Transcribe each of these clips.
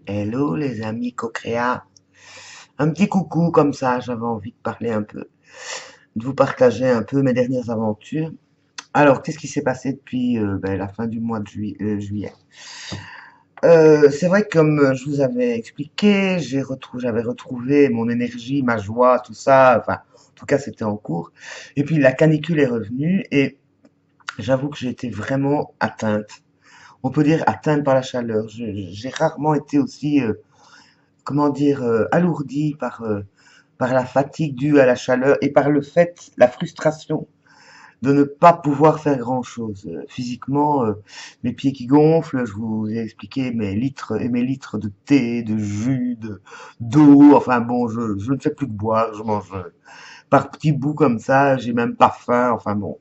Hello les amis Cocréa. Un petit coucou comme ça, j'avais envie de parler un peu, de vous partager un peu mes dernières aventures. Alors, qu'est-ce qui s'est passé depuis la fin du mois de juillet? C'est vrai que comme je vous avais expliqué, j'avais retrouvé mon énergie, ma joie, tout ça. Enfin, en tout cas, c'était en cours. Et puis la canicule est revenue et j'avoue que j'ai été vraiment atteinte. On peut dire atteinte par la chaleur. J'ai rarement été aussi comment dire, alourdi par la fatigue due à la chaleur et par le fait, la frustration de ne pas pouvoir faire grand-chose. Physiquement, mes pieds qui gonflent, je vous ai expliqué mes litres et mes litres de thé, de jus, d'eau, enfin bon, je ne fais plus que boire, je mange par petits bouts comme ça, j'ai même pas faim, enfin bon.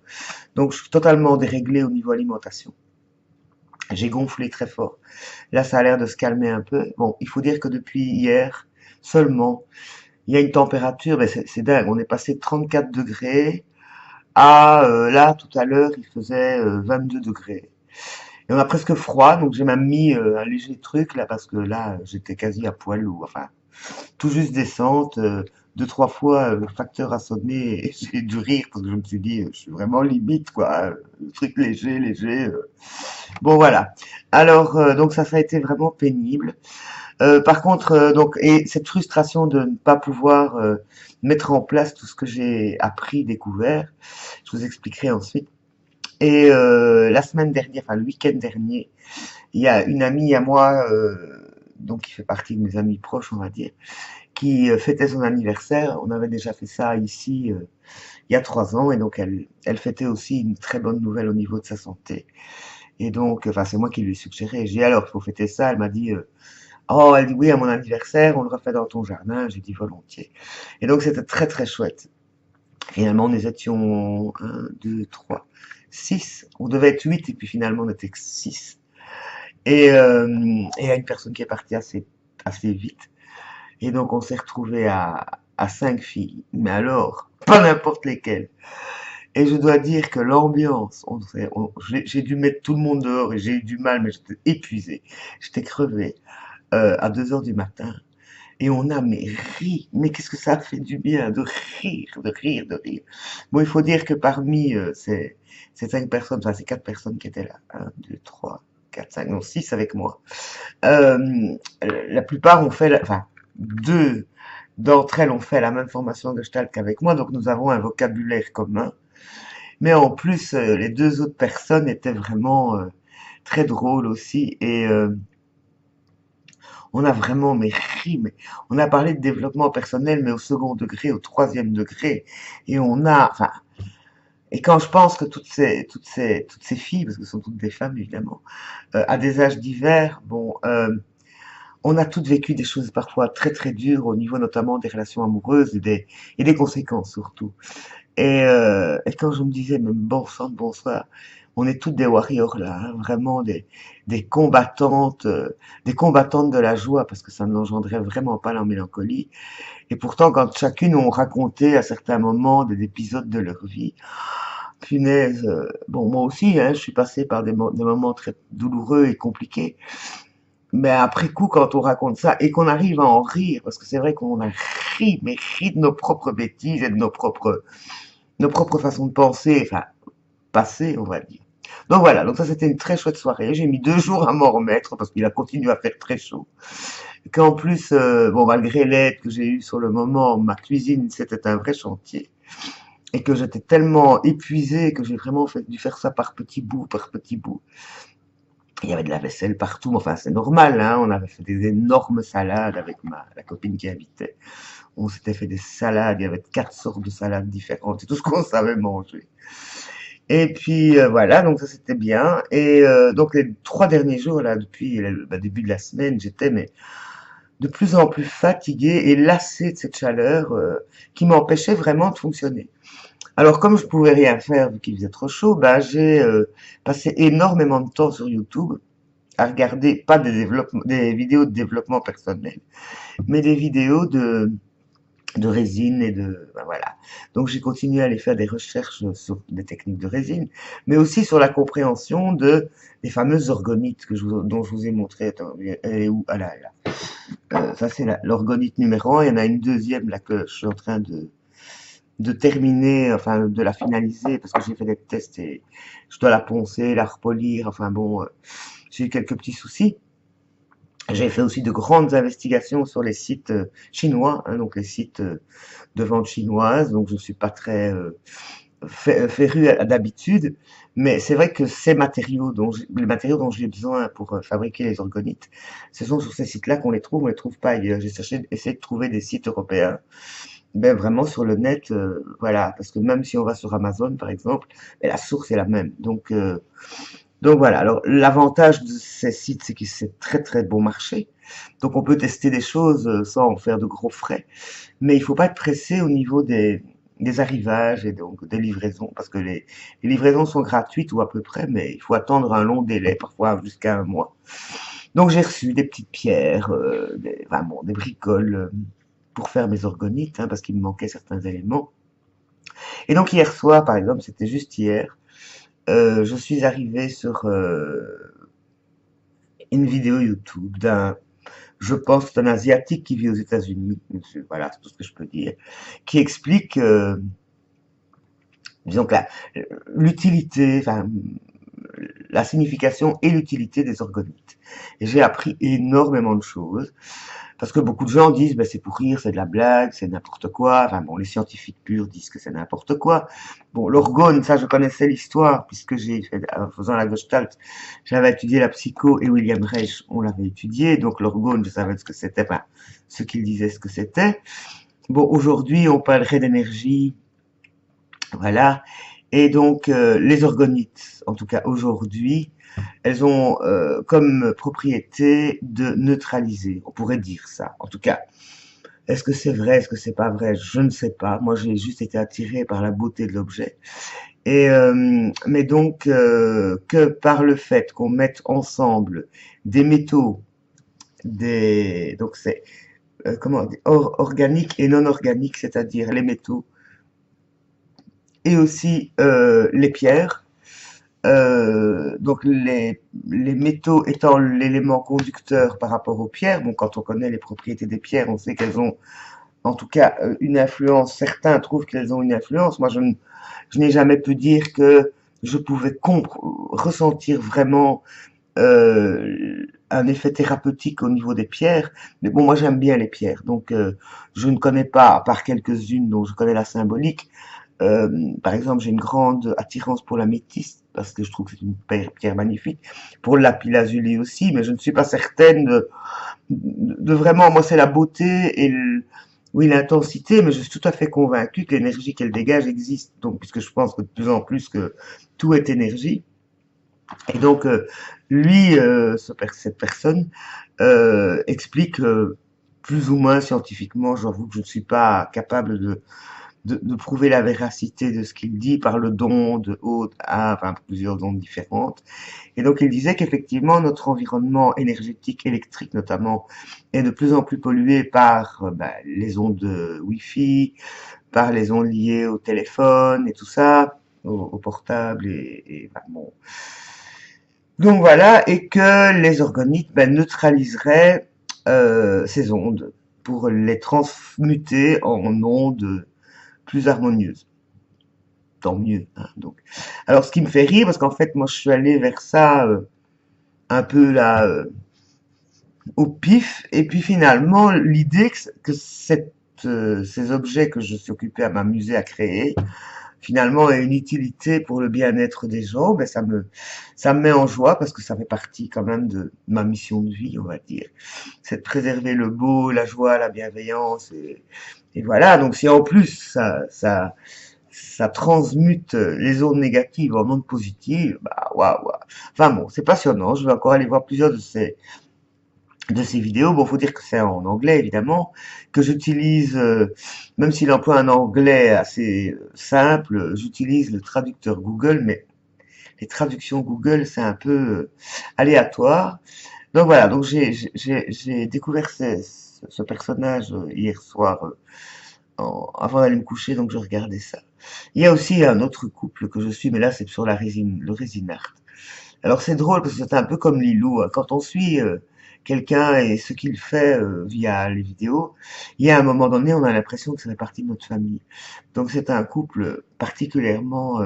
Donc je suis totalement déréglé au niveau alimentation. J'ai gonflé très fort. Là, ça a l'air de se calmer un peu. Bon, il faut dire que depuis hier seulement, il y a une température, mais c'est dingue, on est passé de 34 degrés à, là, tout à l'heure, il faisait 22 degrés. Et on a presque froid, donc j'ai même mis un léger truc, là, parce que là, j'étais quasi à poil, ou enfin, tout juste descente, deux, trois fois, le facteur a sonné, et j'ai dû rire, parce que je me suis dit, je suis vraiment limite, quoi, truc léger, léger. Bon, voilà. Alors, donc ça a été vraiment pénible. Par contre, donc, et cette frustration de ne pas pouvoir mettre en place tout ce que j'ai appris, découvert, je vous expliquerai ensuite. Et la semaine dernière, enfin le week-end dernier, il y a une amie à moi, donc qui fait partie de mes amis proches, on va dire, qui fêtait son anniversaire. On avait déjà fait ça ici il y a 3 ans, et donc elle fêtait aussi une très bonne nouvelle au niveau de sa santé. Et donc, enfin, c'est moi qui lui ai suggéré. J'ai dit alors, il faut fêter ça. Elle m'a dit, oh, elle dit oui, à mon anniversaire, on le refait dans ton jardin. J'ai dit volontiers. Et donc, c'était très, très chouette. Finalement, nous étions un, 2, 3, 6. On devait être 8 et puis finalement, on était que 6. Et il y a une personne qui est partie assez vite. Et donc, on s'est retrouvé à 5 filles. Mais alors, pas n'importe lesquelles. Et je dois dire que l'ambiance, j'ai dû mettre tout le monde dehors et j'ai eu du mal, mais j'étais épuisé. J'étais crevé à 2 heures du matin. Et on a mais ri, mais qu'est-ce que ça fait du bien de rire, de rire, de rire. Bon, il faut dire que parmi ces 5 personnes, enfin ces 4 personnes qui étaient là, un, deux, trois, quatre, cinq, non, 6 avec moi, euh, la plupart ont fait, enfin, 2 d'entre elles ont fait la même formation Gestalt qu'avec moi, donc nous avons un vocabulaire commun. Mais en plus, les 2 autres personnes étaient vraiment très drôles aussi et on a vraiment mais ri, mais on a parlé de développement personnel, mais au second degré, au troisième degré, et on a, enfin, et quand je pense que toutes ces filles, parce que ce sont toutes des femmes évidemment, à des âges divers, bon, on a toutes vécu des choses parfois très très dures au niveau notamment des relations amoureuses et des conséquences surtout. Et quand je me disais, même bon sang de bonsoir, on est toutes des warriors là, hein, vraiment des combattantes de la joie, parce que ça n'engendrait vraiment pas la mélancolie. Et pourtant, quand chacune ont raconté à certains moments des épisodes de leur vie, punaise, bon, moi aussi, hein, je suis passée par des moments très douloureux et compliqués. Mais après coup, quand on raconte ça et qu'on arrive à en rire, parce que c'est vrai qu'on a ri, mais ri de nos propres bêtises et de nos propres façons de penser, enfin, passées, on va dire. Donc voilà, donc ça c'était une très chouette soirée. J'ai mis 2 jours à m'en remettre parce qu'il a continué à faire très chaud. Qu'en plus, bon, malgré l'aide que j'ai eue sur le moment, ma cuisine c'était un vrai chantier. Et que j'étais tellement épuisé que j'ai vraiment dû faire ça par petits bouts, par petits bouts. Il y avait de la vaisselle partout, enfin c'est normal, hein. On avait fait des énormes salades avec la copine qui habitait. On s'était fait des salades, il y avait 4 sortes de salades différentes, c'est tout ce qu'on savait manger. Et puis voilà, donc ça c'était bien. Et donc les 3 derniers jours, là, depuis le début de la semaine, j'étais mais de plus en plus fatigué et lassé de cette chaleur qui m'empêchait vraiment de fonctionner. Alors comme je pouvais rien faire vu qu'il faisait trop chaud, bah j'ai passé énormément de temps sur YouTube à regarder pas des vidéos de développement personnel, mais des vidéos de résine et de ben voilà. Donc j'ai continué à aller faire des recherches sur des techniques de résine, mais aussi sur la compréhension de des fameuses orgonites dont je vous ai montré. Attends, elle est où? Ah là, là. Ça c'est l'orgonite numéro 1. Il y en a une deuxième là que je suis en train de terminer, enfin de la finaliser parce que j'ai fait des tests et je dois la poncer, la repolir. Enfin bon, j'ai eu quelques petits soucis. J'ai fait aussi de grandes investigations sur les sites chinois, hein, donc les sites de vente chinoise, donc je ne suis pas très féru d'habitude, mais c'est vrai que ces matériaux les matériaux dont j'ai besoin pour fabriquer les orgonites, ce sont sur ces sites-là qu'on les trouve, on les trouve pas ailleurs. J'ai essayé de trouver des sites européens, ben vraiment sur le net, voilà, parce que même si on va sur Amazon par exemple, ben, la source est la même. Donc voilà, alors l'avantage de ces sites, c'est que c'est très très bon marché. Donc on peut tester des choses sans en faire de gros frais. Mais il faut pas être pressé au niveau des arrivages et donc des livraisons, parce que les livraisons sont gratuites ou à peu près, mais il faut attendre un long délai, parfois jusqu'à un mois. Donc j'ai reçu des petites pierres, enfin bon, des bricoles pour faire mes orgonites, hein, parce qu'il me manquait certains éléments. Et donc hier soir, par exemple, c'était juste hier, je suis arrivé sur une vidéo YouTube je pense, d'un Asiatique qui vit aux États-Unis, voilà, c'est tout ce que je peux dire, qui explique, disons que l'utilité, enfin, la signification et l'utilité des orgonites. Et j'ai appris énormément de choses, parce que beaucoup de gens disent, ben, c'est pour rire, c'est de la blague, c'est n'importe quoi. Enfin bon, les scientifiques purs disent que c'est n'importe quoi. Bon, l'orgone, ça, je connaissais l'histoire, puisque en faisant la Gestalt, j'avais étudié la psycho et William Reich, on l'avait étudié, donc l'orgone, je savais ce que c'était, enfin, ce qu'il disait, ce que c'était. Bon, aujourd'hui, on parlerait d'énergie, voilà. Et donc, les orgonites, en tout cas aujourd'hui, elles ont comme propriété de neutraliser. On pourrait dire ça. En tout cas, est-ce que c'est vrai, est-ce que c'est pas vrai? Je ne sais pas. Moi, j'ai juste été attiré par la beauté de l'objet. Et mais donc que par le fait qu'on mette ensemble des métaux, donc c'est comment dire, organiques et non organiques, c'est-à-dire les métaux et aussi les pierres. Donc les métaux étant l'élément conducteur par rapport aux pierres, bon quand on connaît les propriétés des pierres, on sait qu'elles ont en tout cas une influence, certains trouvent qu'elles ont une influence, moi je n'ai jamais pu dire que je pouvais ressentir vraiment un effet thérapeutique au niveau des pierres, mais bon moi j'aime bien les pierres, donc je ne connais pas, à part quelques-unes dont je connais la symbolique, par exemple, j'ai une grande attirance pour la métisse parce que je trouve que c'est une pierre magnifique. Pour le lapis-lazuli aussi, mais je ne suis pas certaine de vraiment. Moi, c'est la beauté et oui, l'intensité, mais je suis tout à fait convaincu que l'énergie qu'elle dégage existe. Donc, puisque je pense que de plus en plus que tout est énergie. Et donc, lui, cette personne, explique plus ou moins scientifiquement. J'avoue que je ne suis pas capable de prouver la véracité de ce qu'il dit par le don de haute à enfin, plusieurs ondes différentes. Et donc il disait qu'effectivement notre environnement énergétique, électrique notamment, est de plus en plus pollué par les ondes Wi-Fi, par les ondes liées au téléphone et tout ça, au portable bon. Donc voilà, et que les organites neutraliseraient ces ondes pour les transmuter en ondes plus harmonieuse. Tant mieux. Hein, donc. Alors, ce qui me fait rire, parce qu'en fait, moi, je suis allé vers ça un peu là au pif, et puis finalement, l'idée que ces objets que je suis occupé à m'amuser à créer, finalement, aient une utilité pour le bien-être des gens, ça me met en joie parce que ça fait partie quand même de ma mission de vie, on va dire. C'est de préserver le beau, la joie, la bienveillance, et voilà. Donc, si en plus ça transmute les ondes négatives en ondes positives, bah waouh. Waouh. Enfin bon, c'est passionnant. Je vais encore aller voir plusieurs de ces vidéos. Bon, faut dire que c'est en anglais évidemment, que j'utilise, même s'il emploie un anglais assez simple, j'utilise le traducteur Google, mais les traductions Google c'est un peu aléatoire. Donc voilà, donc j'ai découvert ce personnage hier soir avant d'aller me coucher, donc je regardais ça. Il y a aussi un autre couple que je suis, mais là c'est sur la résine, le résine art. Alors c'est drôle parce que c'est un peu comme Lilou, hein. Quand on suit quelqu'un et ce qu'il fait via les vidéos, il y a un moment donné, on a l'impression que ça fait partie de notre famille. Donc c'est un couple particulièrement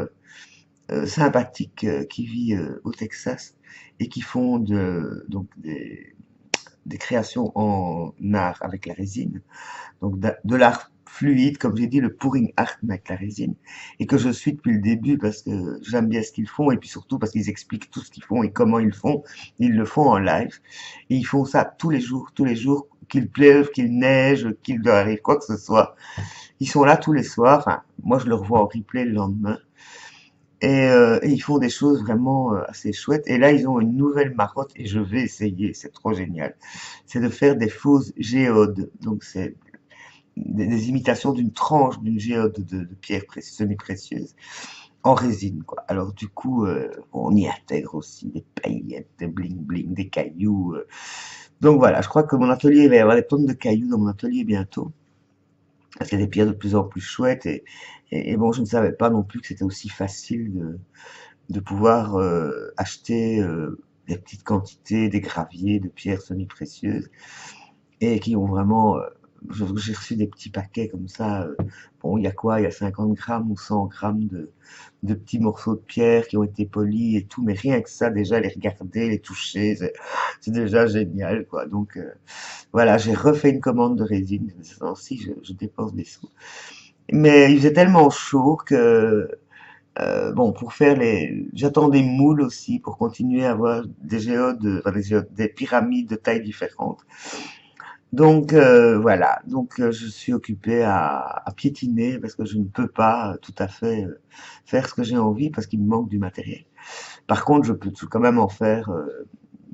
sympathique qui vit au Texas et qui font donc des créations en art avec la résine, donc de l'art fluide, comme j'ai dit, le pouring art avec la résine, et que je suis depuis le début parce que j'aime bien ce qu'ils font, et puis surtout parce qu'ils expliquent tout ce qu'ils font et comment ils font. Ils le font en live, et ils font ça tous les jours, qu'il pleuve, qu'il neige, qu'il leur arrive quoi que ce soit. Ils sont là tous les soirs, enfin, moi je le revois en replay le lendemain, et ils font des choses vraiment assez chouettes. Et là, ils ont une nouvelle marotte, et je vais essayer, c'est trop génial. C'est de faire des fausses géodes, donc c'est des imitations d'une tranche d'une géode de pierres semi-précieuses en résine, quoi. Alors du coup, on y intègre aussi des paillettes, des bling-bling, des cailloux. Donc voilà, je crois que mon atelier, il va y avoir des tonnes de cailloux dans mon atelier bientôt. Parce qu'il y a des pierres de plus en plus chouettes. Et bon, je ne savais pas non plus que c'était aussi facile de pouvoir acheter des petites quantités, des graviers de pierres semi-précieuses et qui ont vraiment j'ai reçu des petits paquets comme ça. Bon, il y a quoi? Il y a 50 grammes ou 100 grammes de petits morceaux de pierre qui ont été polis et tout, mais rien que ça, déjà, les regarder, les toucher, c'est déjà génial, quoi. Donc, voilà, j'ai refait une commande de résine. Ces temps-ci, je dépense des sous. Mais il faisait tellement chaud que, bon, pour faire j'attends des moules aussi pour continuer à avoir des géodes, enfin, des pyramides de tailles différentes. Donc voilà, donc je suis occupé à piétiner parce que je ne peux pas tout à fait faire ce que j'ai envie parce qu'il me manque du matériel. Par contre, je peux quand même en faire,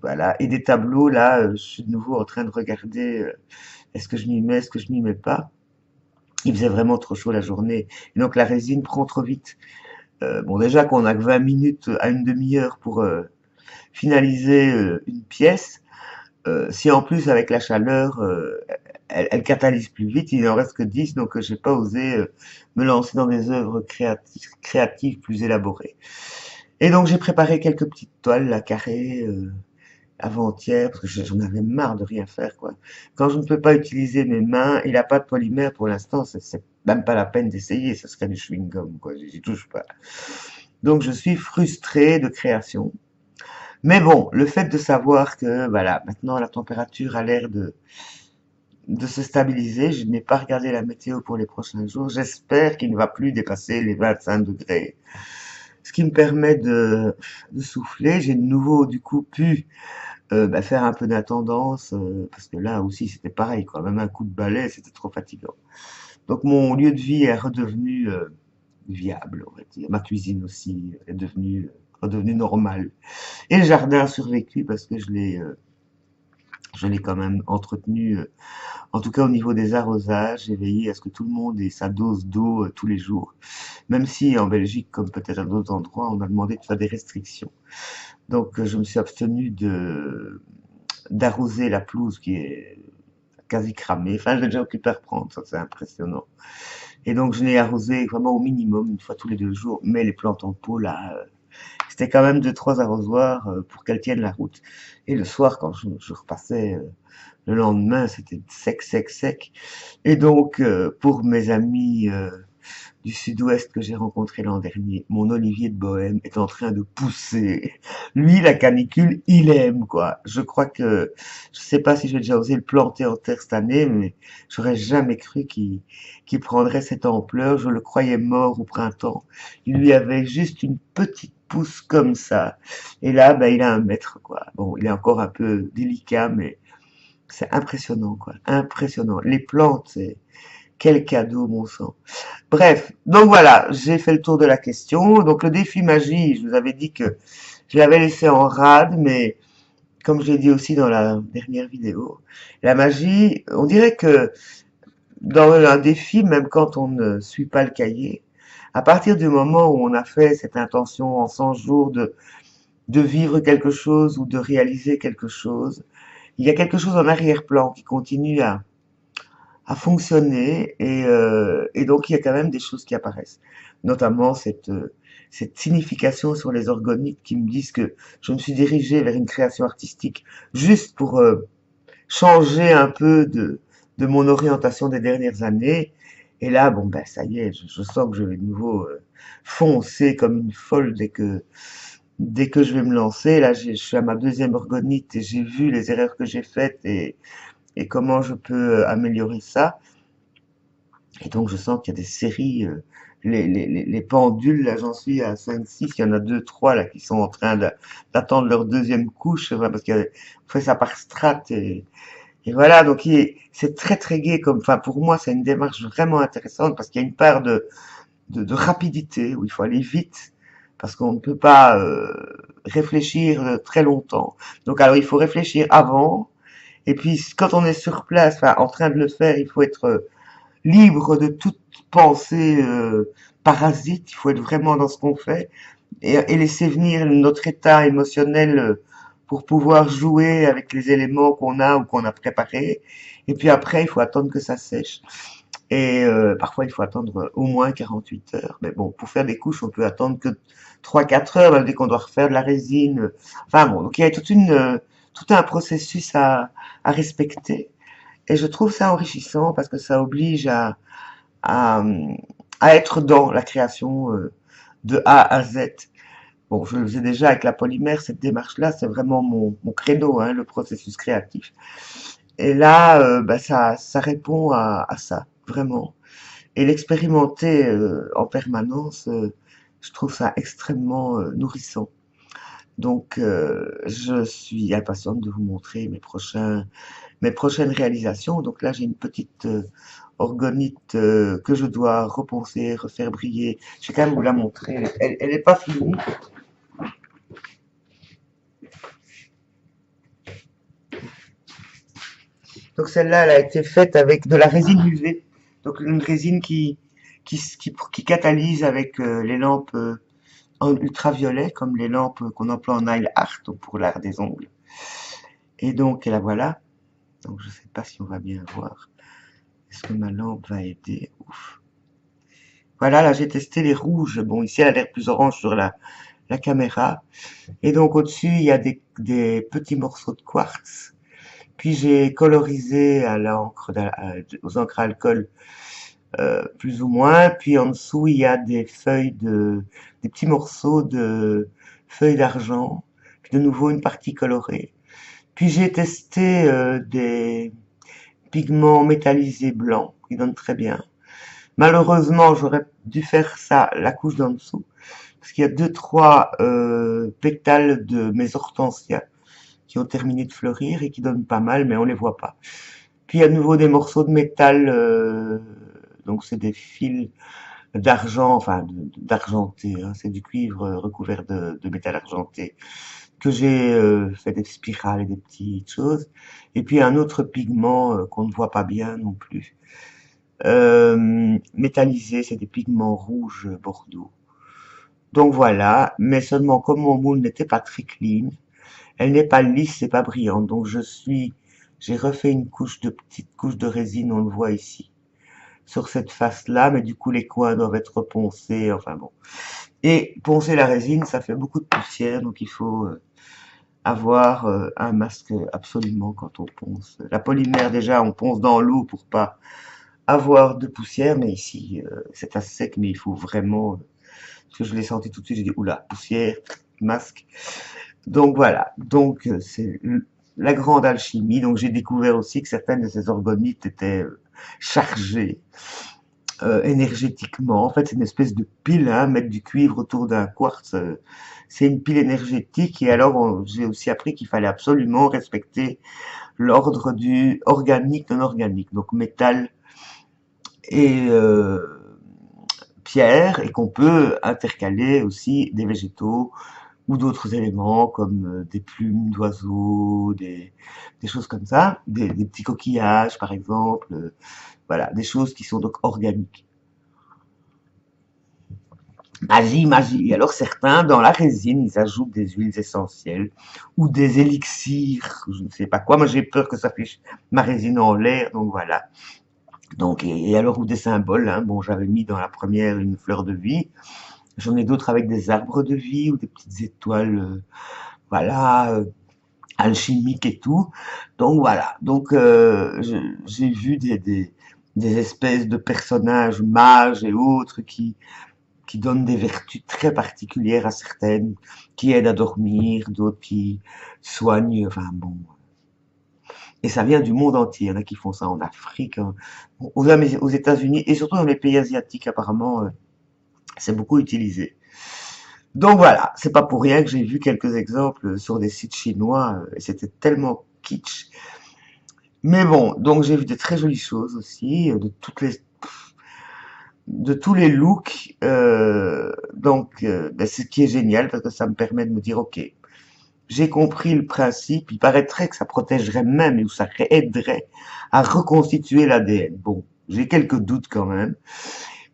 voilà. Et des tableaux, là, je suis de nouveau en train de regarder, est-ce que je m'y mets, est-ce que je m'y mets pas. Il faisait vraiment trop chaud la journée. Et donc la résine prend trop vite. Bon, déjà qu'on a que 20 minutes à une demi-heure pour finaliser une pièce. Si en plus avec la chaleur, elle catalyse plus vite, il n'en reste que 10, donc j'ai pas osé me lancer dans des œuvres créatives plus élaborées. Et donc j'ai préparé quelques petites toiles, là, carrées, avant-hier, parce que j'en avais marre de rien faire, quoi. Quand je ne peux pas utiliser mes mains et la pâte polymère pour l'instant, c'est même pas la peine d'essayer, ce serait du chewing-gum, quoi, j'y touche pas. Donc je suis frustré de création. Mais bon, le fait de savoir que, voilà, maintenant la température a l'air de se stabiliser, je n'ai pas regardé la météo pour les prochains jours, j'espère qu'il ne va plus dépasser les 25 degrés. Ce qui me permet de souffler, j'ai de nouveau du coup pu faire un peu d'intendance, parce que là aussi c'était pareil, quoi, même un coup de balai, c'était trop fatigant. Donc mon lieu de vie est redevenu viable, on va dire. Ma cuisine aussi est redevenue normale. Et le jardin a survécu parce que je l'ai quand même entretenu, en tout cas au niveau des arrosages, j'ai veillé à ce que tout le monde ait sa dose d'eau tous les jours. Même si en Belgique, comme peut-être à d'autres endroits, on a demandé de faire des restrictions. Donc je me suis abstenu d'arroser la pelouse qui est quasi cramée. Enfin, je l'ai déjà occupé à reprendre, ça c'est impressionnant. Et donc je l'ai arrosé vraiment au minimum, une fois tous les 2 jours, mais les plantes en pot là, c'était quand même 2, 3 arrosoirs pour qu'elles tiennent la route. Et le soir, quand je repassais le lendemain, c'était sec, sec, sec. Et donc, pour mes amis du sud-ouest que j'ai rencontrés l'an dernier, mon olivier de Bohème est en train de pousser. Lui, la canicule, il aime, quoi. Je crois que, je sais pas si je vais déjà oser le planter en terre cette année, mais j'aurais jamais cru qu'il prendrait cette ampleur. Je le croyais mort au printemps. Il lui avait juste une petite pousse comme ça. Et là, ben, il a 1 mètre, quoi. Bon, il est encore un peu délicat, mais c'est impressionnant, quoi. Impressionnant. Les plantes, c'est quel cadeau, mon sang. Bref, donc voilà, j'ai fait le tour de la question. Donc le défi magie, je vous avais dit que je l'avais laissé en rade, mais comme je l'ai dit aussi dans la dernière vidéo, la magie, on dirait que dans un défi, même quand on ne suit pas le cahier, à partir du moment où on a fait cette intention en 100 jours de vivre quelque chose ou de réaliser quelque chose, il y a quelque chose en arrière-plan qui continue à fonctionner et donc il y a quand même des choses qui apparaissent, notamment cette signification sur les organites qui me disent que je me suis dirigée vers une création artistique juste pour changer un peu de mon orientation des dernières années. Et là, bon, ben, ça y est, je sens que je vais de nouveau foncer comme une folle dès que je vais me lancer. Là, je suis à ma deuxième orgonite et j'ai vu les erreurs que j'ai faites et comment je peux améliorer ça. Et donc, je sens qu'il y a des séries, les pendules, là, j'en suis à 5 6 il y en a 2 3 là, qui sont en train d'attendre leur deuxième couche, parce qu'on fait ça par strat et voilà, donc c'est très très gai comme, enfin, pour moi, c'est une démarche vraiment intéressante parce qu'il y a une part de rapidité où il faut aller vite parce qu'on ne peut pas réfléchir très longtemps. Donc, alors, il faut réfléchir avant et puis, quand on est sur place, enfin, en train de le faire, il faut être libre de toute pensée parasite. Il faut être vraiment dans ce qu'on fait et laisser venir notre état émotionnel pour pouvoir jouer avec les éléments qu'on a ou qu'on a préparés. Et puis après, il faut attendre que ça sèche. Et parfois, il faut attendre au moins 48 heures. Mais bon, pour faire des couches, on peut attendre que 3 4 heures, même dès qu'on doit refaire de la résine. Enfin bon, donc il y a tout un processus à respecter. Et je trouve ça enrichissant parce que ça oblige à, à être dans la création de A à Z. Bon, je le faisais déjà avec la polymère, cette démarche-là, c'est vraiment mon credo, hein, le processus créatif. Et là, bah, ça répond à ça, vraiment. Et l'expérimenter en permanence, je trouve ça extrêmement nourrissant. Donc, je suis impatiente de vous montrer mes prochaines réalisations. Donc là, j'ai une petite orgonite que je dois reponcer, refaire briller. Je vais quand même vous la montrer. Elle est pas finie. Donc celle-là, elle a été faite avec de la résine UV. Donc une résine qui catalyse avec les lampes en ultraviolet, comme les lampes qu'on emploie en nail art, donc pour l'art des ongles. Et donc la voilà. Donc je sais pas si on va bien voir. Est-ce que ma lampe va aider? Ouf. Voilà, là j'ai testé les rouges. Bon, ici elle a l'air plus orange sur la caméra. Et donc au-dessus, il y a des petits morceaux de quartz. Puis j'ai colorisé à l'encre, aux encres à alcool, plus ou moins. Puis en dessous, il y a des petits morceaux de feuilles d'argent. Puis de nouveau une partie colorée. Puis j'ai testé des pigments métallisés blancs qui donnent très bien. Malheureusement, j'aurais dû faire ça, la couche d'en dessous, parce qu'il y a deux, trois pétales de mes hortensias qui ont terminé de fleurir et qui donnent pas mal, mais on les voit pas. Puis il y a de nouveau des morceaux de métal, donc c'est des fils d'argent, enfin d'argenté, hein, c'est du cuivre recouvert de métal argenté, que j'ai fait des spirales et des petites choses. Et puis un autre pigment qu'on ne voit pas bien non plus. Métallisé, c'est des pigments rouges bordeaux. Donc voilà, mais seulement comme mon moule n'était pas très clean, elle n'est pas lisse et pas brillante. Donc j'ai refait une petite couche de résine, on le voit ici, sur cette face-là, mais du coup les coins doivent être poncés, enfin bon. Et poncer la résine, ça fait beaucoup de poussière, donc il faut avoir un masque absolument quand on ponce. La polymère déjà, on ponce dans l'eau pour pas avoir de poussière, mais ici c'est assez sec, mais il faut vraiment, parce que je l'ai senti tout de suite, j'ai dit oula, poussière, masque. Donc voilà, donc c'est la grande alchimie. Donc j'ai découvert aussi que certaines de ces orgonites étaient chargées énergétiquement. En fait, c'est une espèce de pile, hein, mettre du cuivre autour d'un quartz, c'est une pile énergétique. Et alors j'ai aussi appris qu'il fallait absolument respecter l'ordre du organique non organique, donc métal et pierre, et qu'on peut intercaler aussi des végétaux ou d'autres éléments comme des plumes d'oiseaux, des choses comme ça, des petits coquillages par exemple, voilà, des choses qui sont donc organiques. Magie, magie. Et alors certains, dans la résine, ils ajoutent des huiles essentielles ou des élixirs, je ne sais pas quoi. Moi j'ai peur que ça fiche ma résine en l'air, donc voilà. Donc, et alors, ou des symboles, hein. Bon, j'avais mis dans la première une fleur de vie. J'en ai d'autres avec des arbres de vie ou des petites étoiles, voilà, alchimiques et tout. Donc voilà. Donc j'ai vu des espèces de personnages mages et autres qui donnent des vertus très particulières à certaines, qui aident à dormir, d'autres qui soignent. Enfin bon. Et ça vient du monde entier. Il y en a qui font ça en Afrique, hein, aux États-Unis et surtout dans les pays asiatiques apparemment. C'est beaucoup utilisé. Donc voilà, c'est pas pour rien que j'ai vu quelques exemples sur des sites chinois, et c'était tellement kitsch. Mais bon, donc j'ai vu de très jolies choses aussi, de tous les looks. Donc, ben, c'est ce qui est génial parce que ça me permet de me dire, ok, j'ai compris le principe. Il paraîtrait que ça protégerait même ou ça aiderait à reconstituer l'ADN. Bon, j'ai quelques doutes quand même.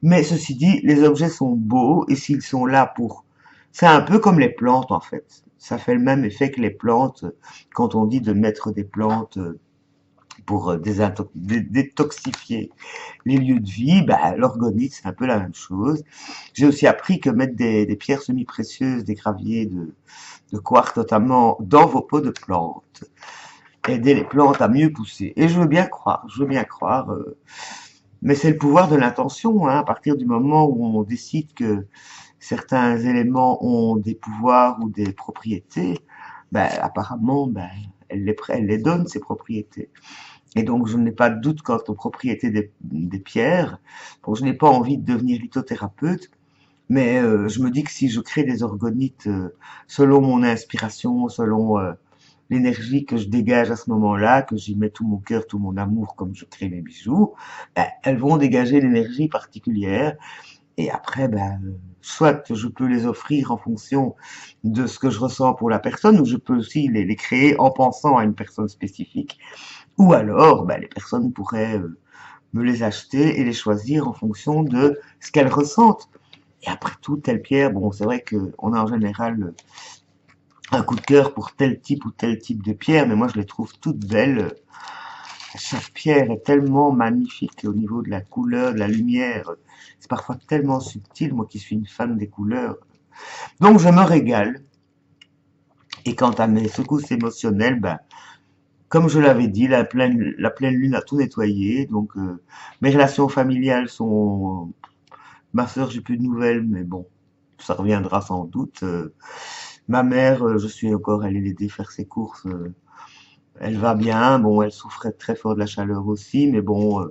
Mais ceci dit, les objets sont beaux et s'ils sont là pour... C'est un peu comme les plantes en fait. Ça fait le même effet que les plantes quand on dit de mettre des plantes pour détoxifier les lieux de vie. Bah, l'orgonite, c'est un peu la même chose. J'ai aussi appris que mettre des pierres semi-précieuses, des graviers de quartz notamment dans vos pots de plantes, aider les plantes à mieux pousser. Et je veux bien croire, je veux bien croire. Mais c'est le pouvoir de l'intention, hein, à partir du moment où on décide que certains éléments ont des pouvoirs ou des propriétés, ben, apparemment, ben, elle les donne, ces propriétés. Et donc, je n'ai pas de doute quant aux propriétés des pierres. Donc, je n'ai pas envie de devenir lithothérapeute, mais je me dis que si je crée des orgonites selon mon inspiration, selon l'énergie que je dégage à ce moment-là, que j'y mets tout mon cœur, tout mon amour, comme je crée mes bijoux, ben, elles vont dégager l'énergie particulière. Et après, ben, soit je peux les offrir en fonction de ce que je ressens pour la personne, ou je peux aussi les créer en pensant à une personne spécifique. Ou alors, ben, les personnes pourraient me les acheter et les choisir en fonction de ce qu'elles ressentent. Et après tout, telle pierre, bon, c'est vrai qu'on a en général un coup de cœur pour tel type de pierre, mais moi je les trouve toutes belles. Chaque pierre est tellement magnifique au niveau de la couleur, de la lumière. C'est parfois tellement subtil, moi qui suis une fan des couleurs. Donc je me régale. Et quant à mes secousses émotionnelles, ben, comme je l'avais dit, la pleine lune a tout nettoyé. Donc mes relations familiales sont... Ma sœur, j'ai plus de nouvelles, mais bon, ça reviendra sans doute. Ma mère, je suis encore allé l'aider faire ses courses. Elle va bien. Bon, elle souffrait très fort de la chaleur aussi, mais bon,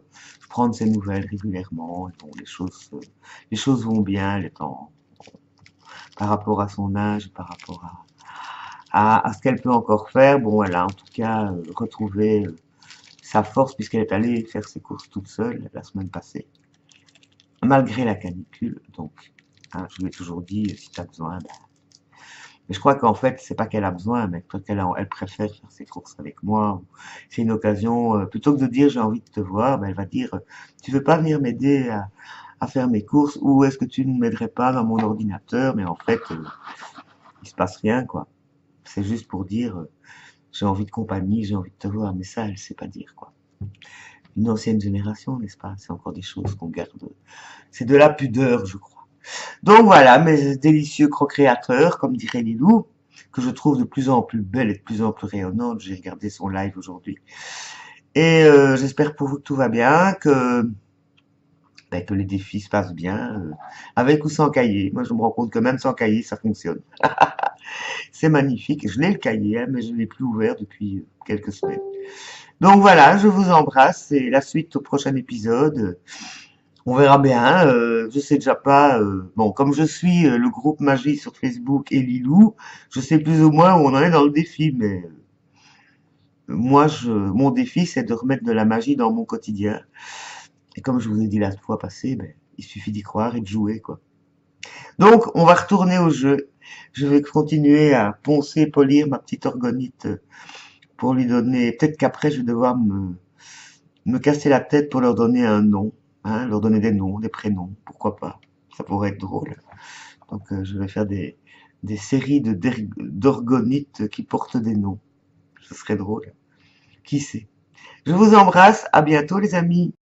je prends de ses nouvelles régulièrement. Et bon, les choses vont bien. Elle est par rapport à son âge, par rapport à ce qu'elle peut encore faire. Bon, elle a en tout cas retrouvé sa force puisqu'elle est allée faire ses courses toute seule la semaine passée, malgré la canicule. Donc, hein, je lui ai toujours dit, si tu as besoin, ben, mais je crois qu'en fait, c'est pas qu'elle a besoin, mais peut-être elle préfère faire ses courses avec moi. C'est une occasion, plutôt que de dire j'ai envie de te voir, ben, elle va dire tu veux pas venir m'aider à faire mes courses ou est-ce que tu ne m'aiderais pas dans mon ordinateur? Mais en fait, il se passe rien, quoi. C'est juste pour dire j'ai envie de compagnie, j'ai envie de te voir, mais ça, elle sait pas dire, quoi. Une ancienne génération, n'est-ce pas? C'est encore des choses qu'on garde. C'est de la pudeur, je crois. Donc voilà, mes délicieux co-créateurs, comme dirait Lilou, que je trouve de plus en plus belle et de plus en plus rayonnante. J'ai regardé son live aujourd'hui. Et j'espère pour vous que tout va bien, ben, que les défis se passent bien, avec ou sans cahier. Moi, je me rends compte que même sans cahier, ça fonctionne. C'est magnifique. Je l'ai le cahier, hein, mais je ne l'ai plus ouvert depuis quelques semaines. Donc voilà, je vous embrasse et la suite au prochain épisode. On verra bien. Je sais déjà pas. Bon, comme je suis le groupe Magie sur Facebook et Lilou, je sais plus ou moins où on en est dans le défi. Mais moi, mon défi, c'est de remettre de la magie dans mon quotidien. Et comme je vous ai dit la fois passée, ben, il suffit d'y croire et de jouer, quoi. Donc, on va retourner au jeu. Je vais continuer à poncer, polir ma petite orgonite pour lui donner. Peut-être qu'après, je vais devoir me casser la tête pour leur donner un nom, hein, leur donner des noms, des prénoms, pourquoi pas. Ça pourrait être drôle. Donc je vais faire des séries d'orgonites qui portent des noms. Ce serait drôle. Qui sait? Je vous embrasse, à bientôt les amis.